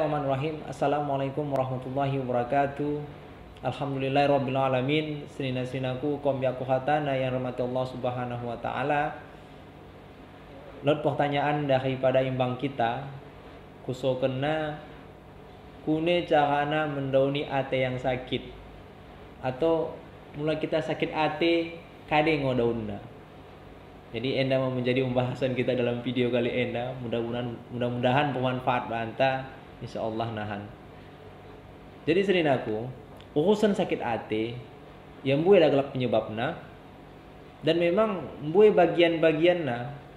Bismillahirrahmanirrahim. Assalamualaikum warahmatullahi wabarakatuh. Alhamdulillahirrabbilalamin. Senina-seninaku kaum yaku hatana yang rahmati Allah subhanahu wa ta'ala. Lot pertanyaan daripada imbang kita, kuso kena kune carana mendauni ate yang sakit, atau mulai kita sakit ate kade ngodaunna. Jadi enda mau menjadi pembahasan kita dalam video kali enda. Mudah-mudahan bermanfaat banta, insyaallah nahan. Jadi seninaku, urusan sakit hati yang buai adalah penyebabnya, dan memang buai bagian-bagiannya.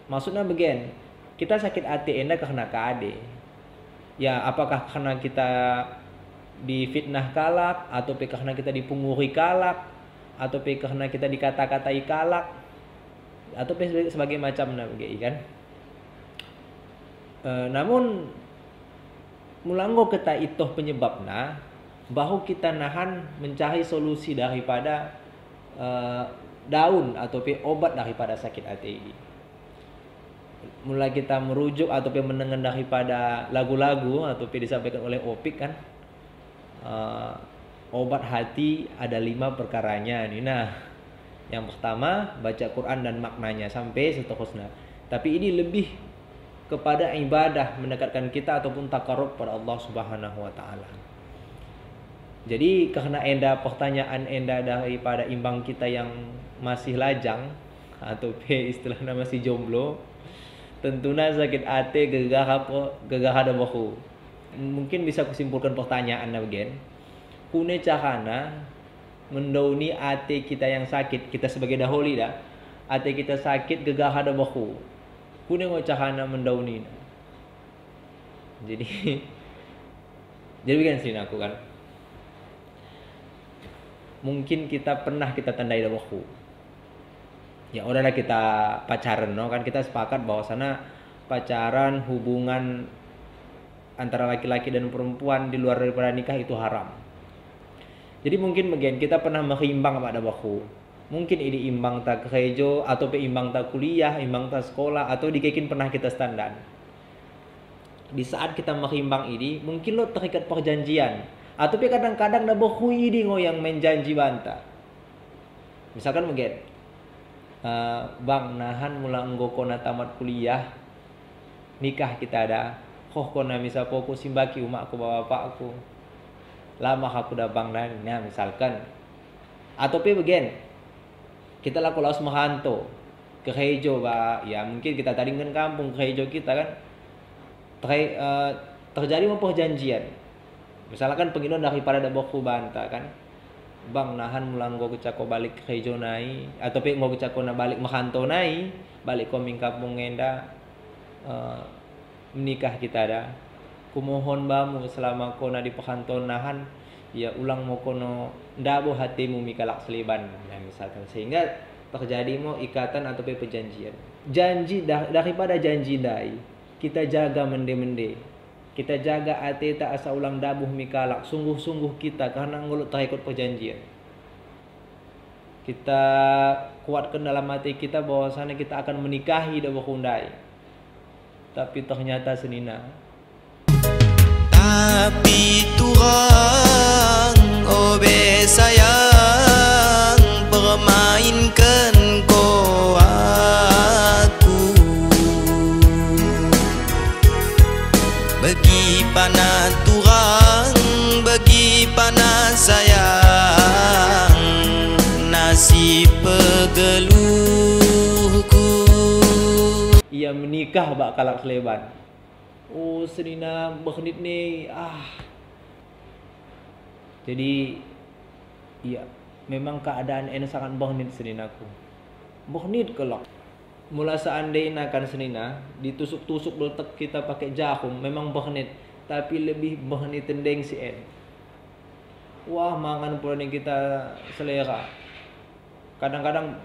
Maksudnya bagian kita sakit hati enda karena kade. Ya, apakah karena kita difitnah kalak, atau karena kita dipunguri kalak, atau karena kita dikata-katai kalak, atau sebagai macamnya begitu kan. Namun mulanggo kita itu penyebabnya, bahu kita nahan mencari solusi daripada daun atau obat daripada sakit hati ini. Mulai kita merujuk atau mendengar daripada lagu-lagu atau disampaikan oleh Opik kan, obat hati ada 5 perkaranya nih. Nah, yang pertama baca Quran dan maknanya sampai seterusnya. Tapi ini lebih kepada ibadah, mendekatkan kita ataupun takarrub pada Allah Subhanahu wa taala. Jadi karena enda pertanyaan enda daripada imbang kita yang masih lajang atau istilahnya masih jomblo, tentunya sakit hati gegah ada bahu. Mungkin bisa kusimpulkan pertanyaan bagian. Kune cahana mendauni ate kita yang sakit, kita sebagai dahuli dah. Ate kita sakit gegah ada bahu. Kune ngocahana mendauni. Jadi kan sini aku kan. Mungkin kita pernah kita tandai dah bahu. Ya udahlah kita pacaran, no kan, kita sepakat bahwa sana pacaran, hubungan antara laki-laki dan perempuan di luar daripada nikah itu haram. Jadi mungkin bagian kita pernah mengimbang pada bahu. Mungkin ini imbang tak kerja, atau imbang tak kuliah, imbang tak sekolah, atau dikekin pernah kita standar. Di saat kita mengimbang ini, mungkin lo terikat perjanjian, atau kadang-kadang dah bahu ini yang menjanji banta. Misalkan bagian, bang nahan mula enggo kona tamat kuliah, nikah kita ada, kona misal fokus simbaki umakku bapakku. Lama aku dah bang dan nah misalkan, atau bagian kita laku laos menghanto ke hejo ya mungkin kita tadi kan kampung ke hejo kita kan terjadi perjanjian. Misalkan pengiluan daripada baku banta kan, bang nahan mulang gua kecako balik ke hejo nai, atau mau kecako na balik menghanto nai, balik koming kampung enda menikah kita ada. Kumohon bamu selama kona di perkantor nahan, ya ulang mo kono ndabo hatimu mikalak seliban, ya misalkan, sehingga terjadi mo ikatan atau perjanjian. Janji daripada janji dai, kita jaga mende-mende, kita jaga hati tak asa ulang dabuh mikalak, sungguh-sungguh kita karena ngulut terikut perjanjian. Kita kuatkan dalam hati kita bahwasanya kita akan menikahi dabuh hundai, tapi ternyata senina. Tapi Tuhan, oh be sayang, permainkan kau aku. Bagi panah Tuhan, bagi panah sayang, nasib pegeluhku. Ia menikah bak kalak seleban. Oh senina berkenit nih Jadi iya, memang keadaan ini sangat berkenit seninaku. Berkenit kelak. Mula seandainya kan senina ditusuk-tusuk letak kita pakai jarum, memang berkenit, tapi lebih berkenit tendeng si en. Wah mangan pula nih kita selera. Kadang-kadang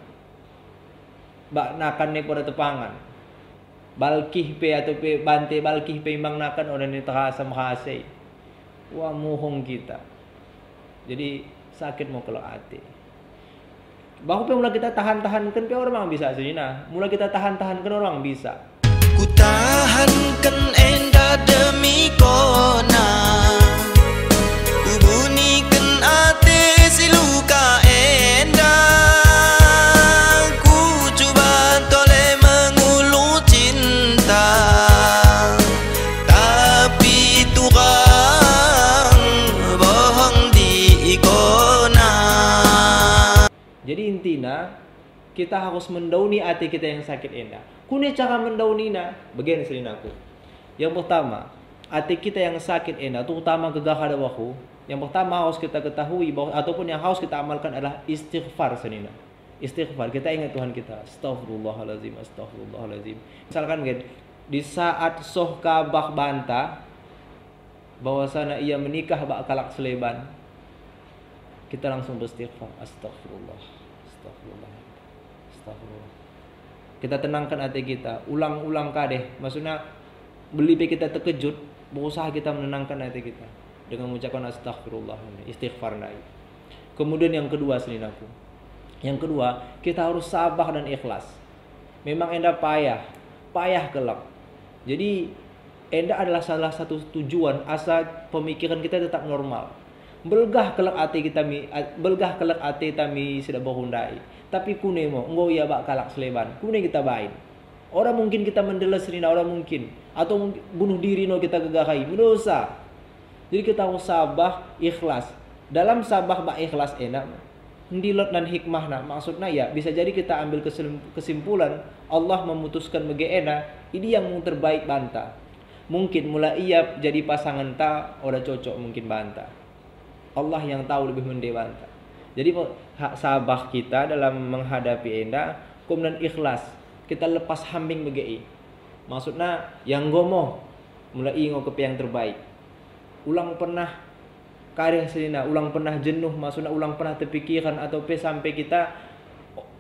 bak nakan nih pada tepangan. Balkih pe atau pe bante balkih pe imbang nakan orang ni terasa menghasai. Wah mohong kita. Jadi sakit mau kalau hati. Bahu pe mula kita tahan-tahan kan pe orang bisa senina. Mula kita tahan-tahan kan orang bisa. Ku tahankan enda demi kona kubunikan ate siluka endah ku coba toleh mengulu cinta tapi tukang bohong di kona. Jadi intinya kita harus mendauni hati kita yang sakit endah. Kune cara mendaunina begini selinaku. Yang pertama, hati kita yang sakit endah, terutama gegah ada wahu. Yang pertama harus kita ketahui bahwa ataupun yang harus kita amalkan adalah istighfar selina. Istighfar, kita ingat Tuhan kita. Astaghfirullahalazim, astaghfirullahalazim. Misalkan begini, di saat soh kabah bantah bahwasana ia menikah bak kalak seleban, kita langsung beristighfar. Astagfirullah, astagfirullah, astagfirullah. Kita tenangkan hati kita, ulang-ulang kadeh. Maksudnya belipe kita terkejut, berusaha kita menenangkan hati kita dengan mengucapkan astagfirullah, istighfar naik. Kemudian yang kedua selinaku, yang kedua kita harus sabar dan ikhlas. Memang enda payah kelak. Jadi enda adalah salah satu tujuan asa pemikiran kita tetap normal. Belgah kelak hati kita sudah berhundai. Tapi kune mo, engkau ya bak kalak seleban. Kune kita bain. Orang mungkin kita mendeles rina, orang mungkin atau bunuh diri no kita gegakai, mendosa. Jadi kita harus sabar, ikhlas. Dalam sabar bak ikhlas enak. Ndilot dan hikmah nah, maksudnya ya bisa jadi kita ambil kesimpulan Allah memutuskan bagi enak, ini yang terbaik banta. Mungkin mulai ia jadi pasangan ta, udah cocok mungkin banta. Allah yang tahu lebih mendewanta. Jadi hak sabar kita dalam menghadapi enda, kemudian ikhlas. Kita lepas hambing begei. Maksudnya yang gomoh mulai ingo ke yang terbaik. Ulang pernah karya selina, ulang pernah jenuh, maksudnya ulang pernah terpikiran atau sampai kita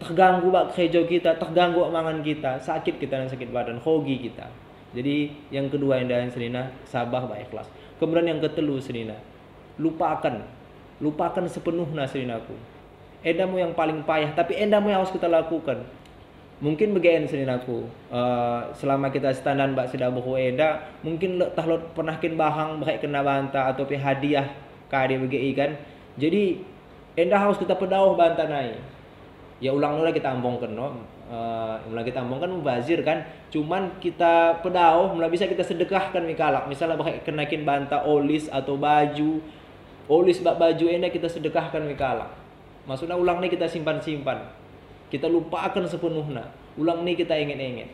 terganggu bak kerja kita, terganggu mangan kita, sakit kita dan sakit badan, hogi kita. Jadi yang kedua yang dan selina sabar bak ikhlas. Kemudian yang ketelu selina, lupakan sepenuhnya selinaku. Endamu yang paling payah, tapi endamu yang harus kita lakukan. Mungkin bagian selinaku, selama kita standan bak sudah buku enda, mungkin tahlot pernahkin bahang baik kena banta atau hadiah kade bagi kan. Jadi enda harus kita pedauh banta naik. Ya ulang lagi kita ambongkan no. Mulai kita ambongkan mubazir kan. Cuman kita pedauh, mulai bisa kita sedekahkan mikalak. Misalnya baik kenakin banta olis atau baju. Olis bak baju enda kita sedekahkan mikalak. Maksudnya ulang nih kita simpan-simpan. Kita lupakan sepenuhnya. Ulang nih kita ingin-ingin.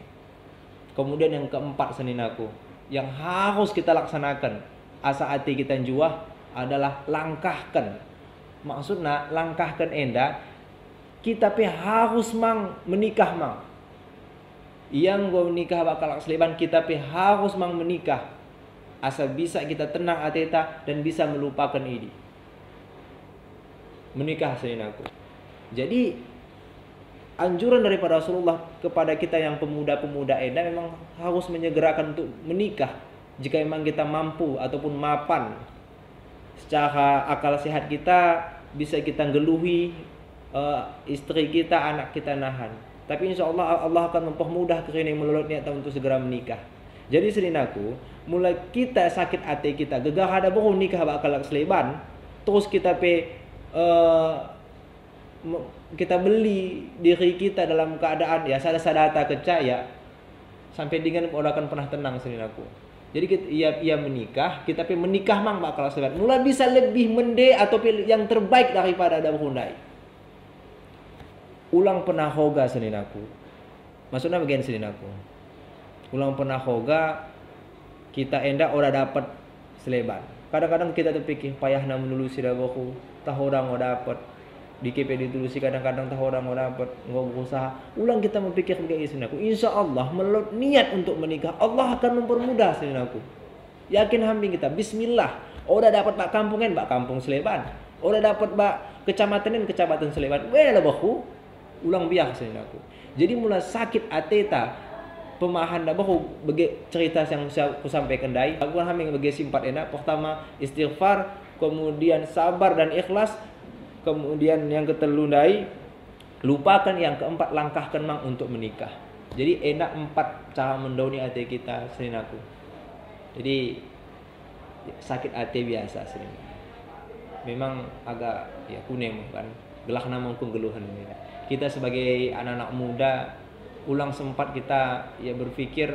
Kemudian yang keempat seninaku, yang harus kita laksanakan asa hati kita juah adalah langkahkan. Maksudnya langkahkan enda kita harus menikah mang. Yang gua menikah bakal seleban kita harus menikah. Asa bisa kita tenang ateta dan bisa melupakan ini. Menikah seninaku. Jadi anjuran daripada Rasulullah kepada kita yang pemuda-pemuda enda memang harus menyegerakan untuk menikah jika memang kita mampu ataupun mapan secara akal sehat kita bisa kita geluhi istri kita, anak kita nahan. Tapi insya Allah Allah akan mempermudah kerana yang melolot niat untuk segera menikah. Jadi selinaku, mulai kita sakit hati kita gegah ada baru nikah bakal seleban, terus kita kita beli diri kita dalam keadaan ya sadar-sadar kecaya sampai dengan orang akan pernah tenang selinaku. Jadi kita, ia menikah, kita menikah mang bakal seleban. Mulai bisa lebih mende atau yang terbaik daripada ada berundai. Ulang pernah hoga selinaku. Maksudnya bagian selinaku. Ulang pernah hoga kita enda ora dapat seleban. Kadang-kadang kita terpikir payahna menulusi dagoku, tahu orang dapat. Di KP ditulusi kadang-kadang tahu orang dapat nggak berusaha. Ulang kita memikir begini seninaku. Insya Allah melot niat untuk menikah, Allah akan mempermudah seninaku. Yakin hambing kita. Bismillah. Udah dapat bak kampungan, bak kampung Seleban. Udah dapat bak kecamatan Seleban. Weh bahu. Ulang biak seninaku. Jadi mulai sakit ateta pemahan dah bahu bagi cerita yang saya sampaikan dai. Aku hambing bagi simpat enak. Pertama istighfar, kemudian sabar dan ikhlas. Kemudian yang ketelundai, lupakan. Yang keempat, langkahkan mang untuk menikah. Jadi enak 4 cara mendauni hati kita seninaku. Jadi sakit hati biasa sering. Memang agak ya kunem kan. Gelah namang kegeluhan ini. Kita sebagai anak-anak muda ulang sempat kita ya berpikir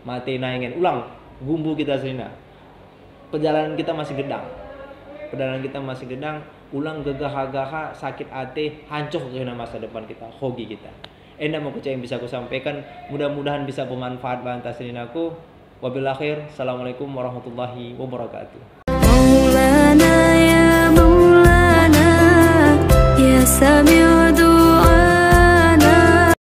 mati naingen ulang gumbu kita serina. Perjalanan kita masih gedang. Ulang gegah-gagah sakit hati hancur karena masa depan kita, hobi kita. Endak mau yang bisa aku sampaikan, mudah-mudahan bisa bermanfaat bantah seninaku. Wabil akhir, assalamualaikum warahmatullahi wabarakatuh. Maulana ya Maulana ya Sami